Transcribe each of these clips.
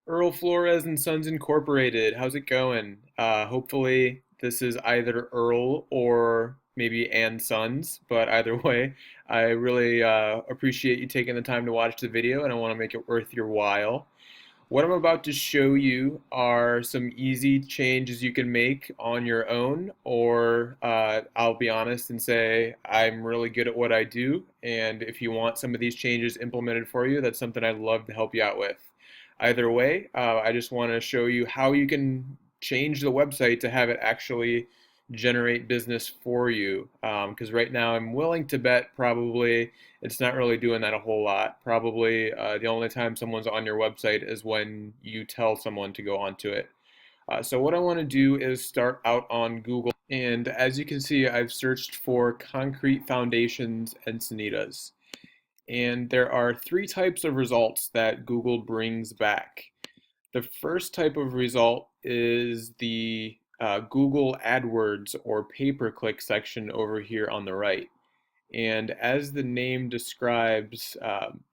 Earl Flores and Sons Incorporated. How's it going? Hopefully this is either Earl or maybe and Sons, but either way, I really appreciate you taking the time to watch the video, and I want to make it worth your while. What I'm about to show you are some easy changes you can make on your own, or I'll be honest and say I'm really good at what I do, and if you want some of these changes implemented for you, that's something I'd love to help you out with. Either way, I just want to show you how you can change the website to have it actually generate business for you. Because right now I'm willing to bet probably it's not really doing that a whole lot. Probably the only time someone's on your website is when you tell someone to go onto it. So what I want to do is start out on Google. And as you can see, I've searched for concrete foundations Encinitas. And there are three types of results that Google brings back. The first type of result is the Google AdWords or pay-per-click section over here on the right. And as the name describes,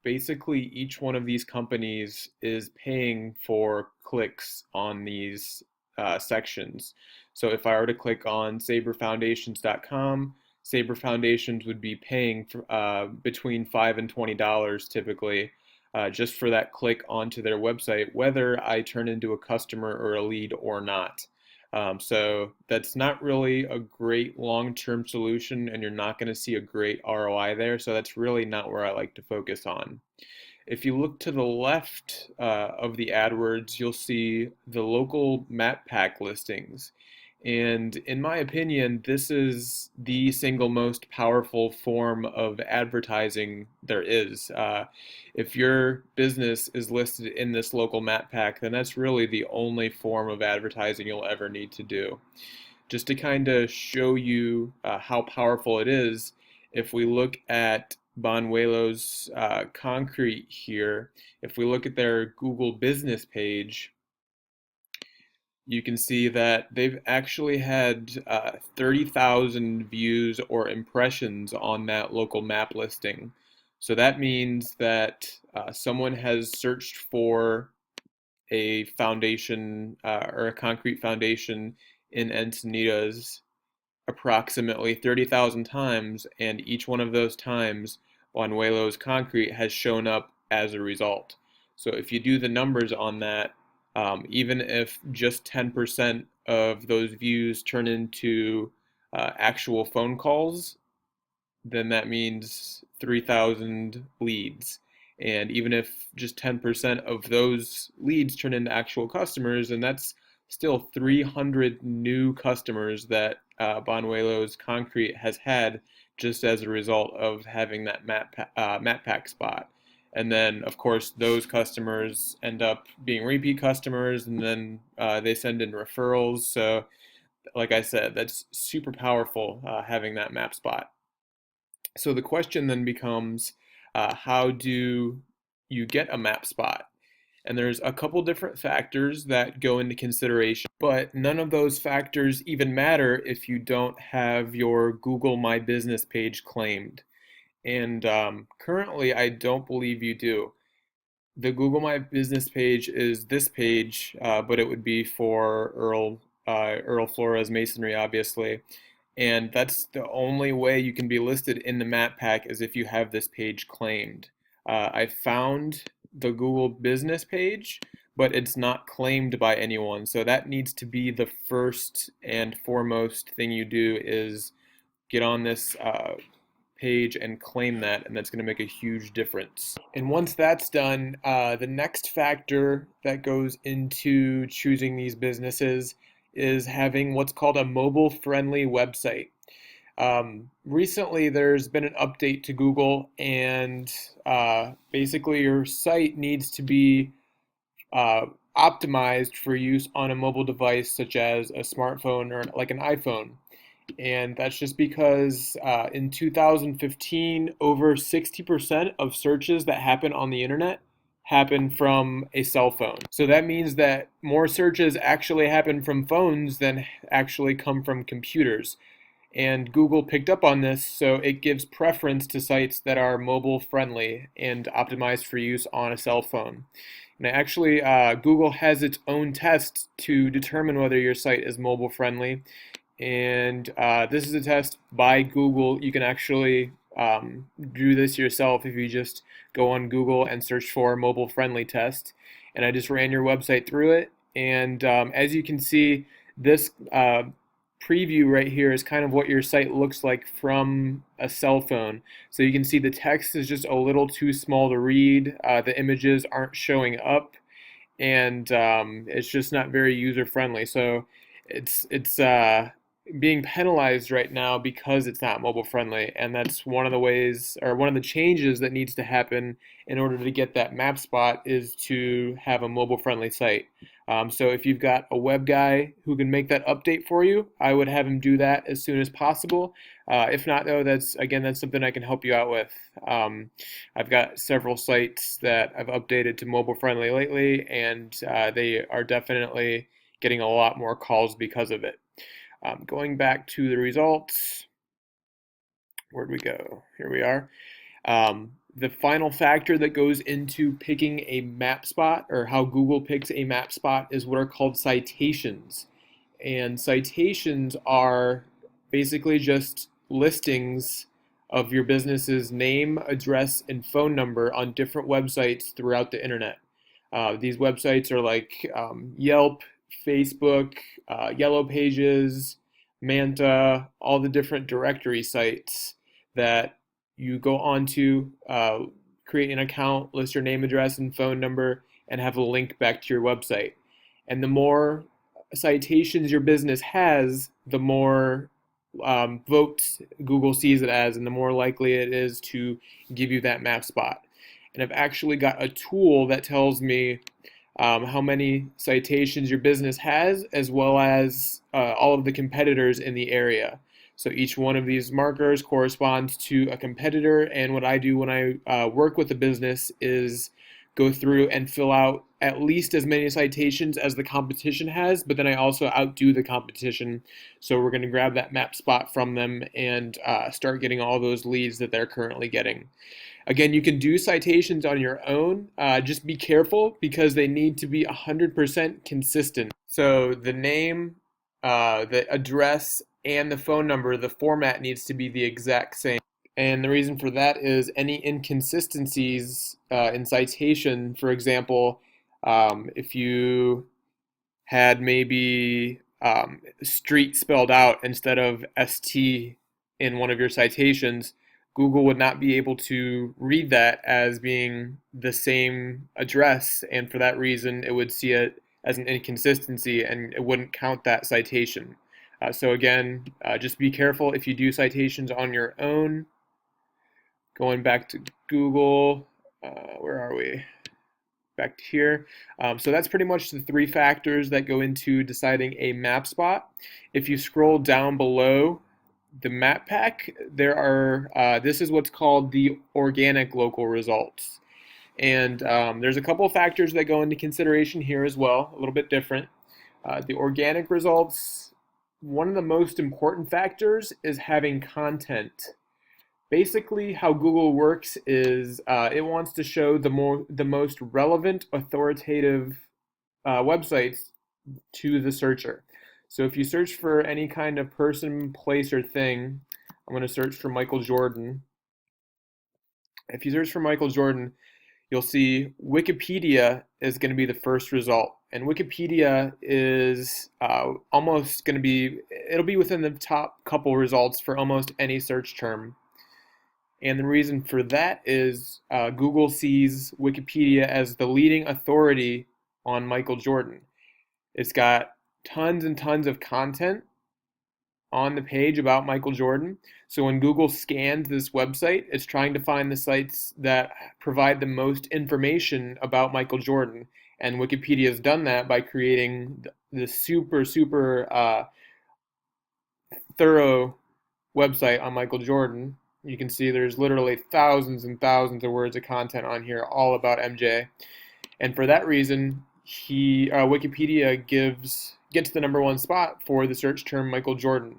basically each one of these companies is paying for clicks on these sections. So if I were to click on saberfoundations.com, Saber Foundations would be paying for, between $5 and $20 typically just for that click onto their website, whether I turn into a customer or a lead or not. So that's not really a great long-term solution, and you're not going to see a great ROI there. So that's really not where I like to focus on. If you look to the left of the AdWords, you'll see the local map pack listings. And in my opinion, this is the single most powerful form of advertising there is. If your business is listed in this local map pack, then that's really the only form of advertising you'll ever need to do. Just to kind of show you how powerful it is, if we look at Banuelo's concrete here, if we look at their Google business page, you can see that they've actually had 30,000 views or impressions on that local map listing. So that means that someone has searched for a foundation or a concrete foundation in Encinitas approximately 30,000 times, and each one of those times, Banuelo's concrete has shown up as a result. So if you do the numbers on that, even if just 10% of those views turn into actual phone calls, then that means 3,000 leads. And even if just 10% of those leads turn into actual customers, and that's still 300 new customers that Banuelo's Concrete has had just as a result of having that map pack spot. And then, of course, those customers end up being repeat customers, and then they send in referrals. So, like I said, that's super powerful having that map spot. So the question then becomes, how do you get a map spot? And there's a couple different factors that go into consideration, but none of those factors even matter if you don't have your Google My Business page claimed. And currently, I don't believe you do. The Google My Business page is this page, but it would be for Earl Flores Masonry, obviously. And that's the only way you can be listed in the map pack is if you have this page claimed. I found the Google Business page, but it's not claimed by anyone. So that needs to be the first and foremost thing you do is get on this page and claim that, and that's going to make a huge difference. And once that's done, the next factor that goes into choosing these businesses is having what's called a mobile-friendly website. Recently, there's been an update to Google, and basically your site needs to be uh, optimized for use on a mobile device such as a smartphone or like an iPhone. And that's just because in 2015, over 60% of searches that happen on the internet happen from a cell phone. So that means that more searches actually happen from phones than actually come from computers. And Google picked up on this, so it gives preference to sites that are mobile friendly and optimized for use on a cell phone. And actually, Google has its own test to determine whether your site is mobile friendly. And this is a test by Google. You can actually do this yourself if you just go on Google and search for mobile friendly test. And I just ran your website through it. And as you can see, this preview right here is kind of what your site looks like from a cell phone. So you can see the text is just a little too small to read. The images aren't showing up, and it's just not very user friendly. So it's being penalized right now because it's not mobile friendly, and that's one of the ways, or one of the changes that needs to happen in order to get that map spot is to have a mobile friendly site. So if you've got a web guy who can make that update for you, I would have him do that as soon as possible. If not, though, that's something I can help you out with. I've got several sites that I've updated to mobile friendly lately, and they are definitely getting a lot more calls because of it. Going back to the results, where'd we go? Here we are. The final factor that goes into picking a map spot, or how Google picks a map spot, is what are called citations. And citations are basically just listings of your business's name, address, and phone number on different websites throughout the internet. These websites are like Yelp, Facebook, Yellow Pages, Manta, all the different directory sites that you go onto, create an account, list your name, address, and phone number, and have a link back to your website. And the more citations your business has, the more votes Google sees it as, and the more likely it is to give you that map spot. And I've actually got a tool that tells me how many citations your business has, as well as all of the competitors in the area. So each one of these markers corresponds to a competitor, and what I do when I work with a business is go through and fill out at least as many citations as the competition has, but then I also outdo the competition. So we're going to grab that map spot from them and start getting all those leads that they're currently getting. Again, you can do citations on your own. Just be careful because they need to be 100% consistent. So the name, the address, and the phone number, the format needs to be the exact same. And the reason for that is any inconsistencies in citation, for example, if you had maybe street spelled out instead of ST in one of your citations, Google would not be able to read that as being the same address, and for that reason, it would see it as an inconsistency and it wouldn't count that citation. So again, just be careful if you do citations on your own. Going back to Google, where are we? Back to here. So that's pretty much the three factors that go into deciding a map spot. If you scroll down below the map pack, there are this is what's called the organic local results. And there's a couple of factors that go into consideration here as well, a little bit different. The organic results, one of the most important factors is having content. Basically, how Google works is it wants to show the most relevant, authoritative websites to the searcher. So if you search for any kind of person, place, or thing, I'm going to search for Michael Jordan. If you search for Michael Jordan, you'll see Wikipedia is going to be the first result. And Wikipedia is almost going to be, it'll be within the top couple results for almost any search term. And the reason for that is Google sees Wikipedia as the leading authority on Michael Jordan. It's got tons and tons of content on the page about Michael Jordan. So when Google scans this website, it's trying to find the sites that provide the most information about Michael Jordan. And Wikipedia has done that by creating the super, super thorough website on Michael Jordan. You can see there's literally thousands and thousands of words of content on here all about MJ. And for that reason, Wikipedia gets the number one spot for the search term Michael Jordan.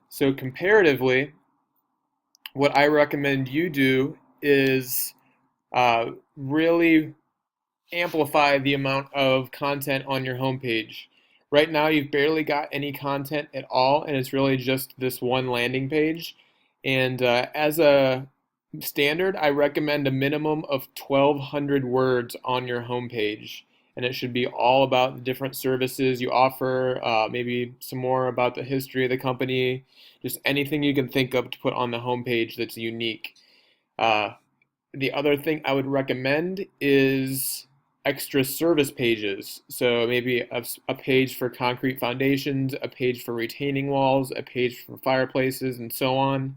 So comparatively, what I recommend you do is really amplify the amount of content on your homepage. Right now, you've barely got any content at all, and it's really just this one landing page. And as a standard, I recommend a minimum of 1,200 words on your homepage. And it should be all about the different services you offer, maybe some more about the history of the company, just anything you can think of to put on the homepage that's unique. Uh, the other thing I would recommend is extra service pages. So maybe a page for concrete foundations, a page for retaining walls, a page for fireplaces, and so on.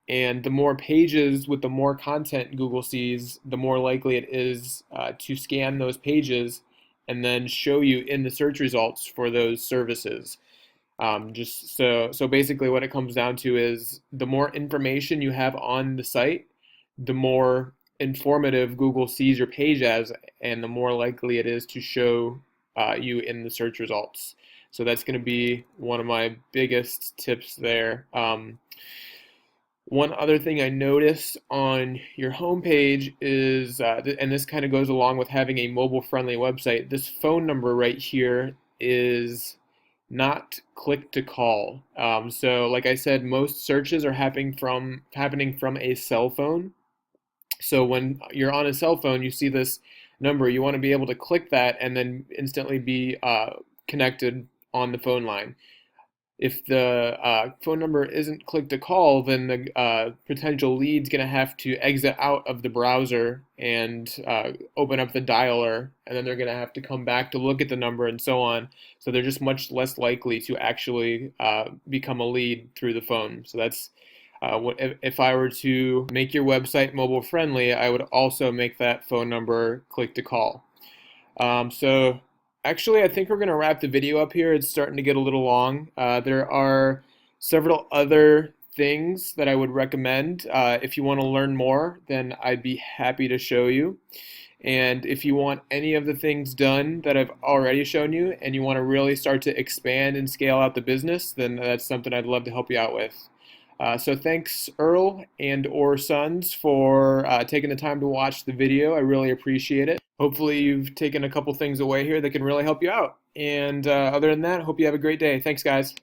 And the more pages with the more content Google sees, the more likely it is to scan those pages and then show you in the search results for those services. Just so basically what it comes down to is the more information you have on the site, the more informative Google sees your page as, and the more likely it is to show you in the search results. So that's going to be one of my biggest tips there. One other thing I noticed on your homepage is, and this kind of goes along with having a mobile-friendly website, this phone number right here is not click to call. So like I said, most searches are happening from a cell phone. So when you're on a cell phone, you see this number, you want to be able to click that and then instantly be connected on the phone line. If the phone number isn't click to call, then the potential lead's going to have to exit out of the browser and open up the dialer, and then they're going to have to come back to look at the number and so on. So they're just much less likely to actually become a lead through the phone. So that's if I were to make your website mobile friendly, I would also make that phone number click to call. So actually, I think we're going to wrap the video up here. It's starting to get a little long. There are several other things that I would recommend. If you want to learn more, then I'd be happy to show you. And if you want any of the things done that I've already shown you and you want to really start to expand and scale out the business, then that's something I'd love to help you out with. So thanks Earl and or Sons for taking the time to watch the video. I really appreciate it. Hopefully you've taken a couple things away here that can really help you out. And other than that, hope you have a great day. Thanks guys.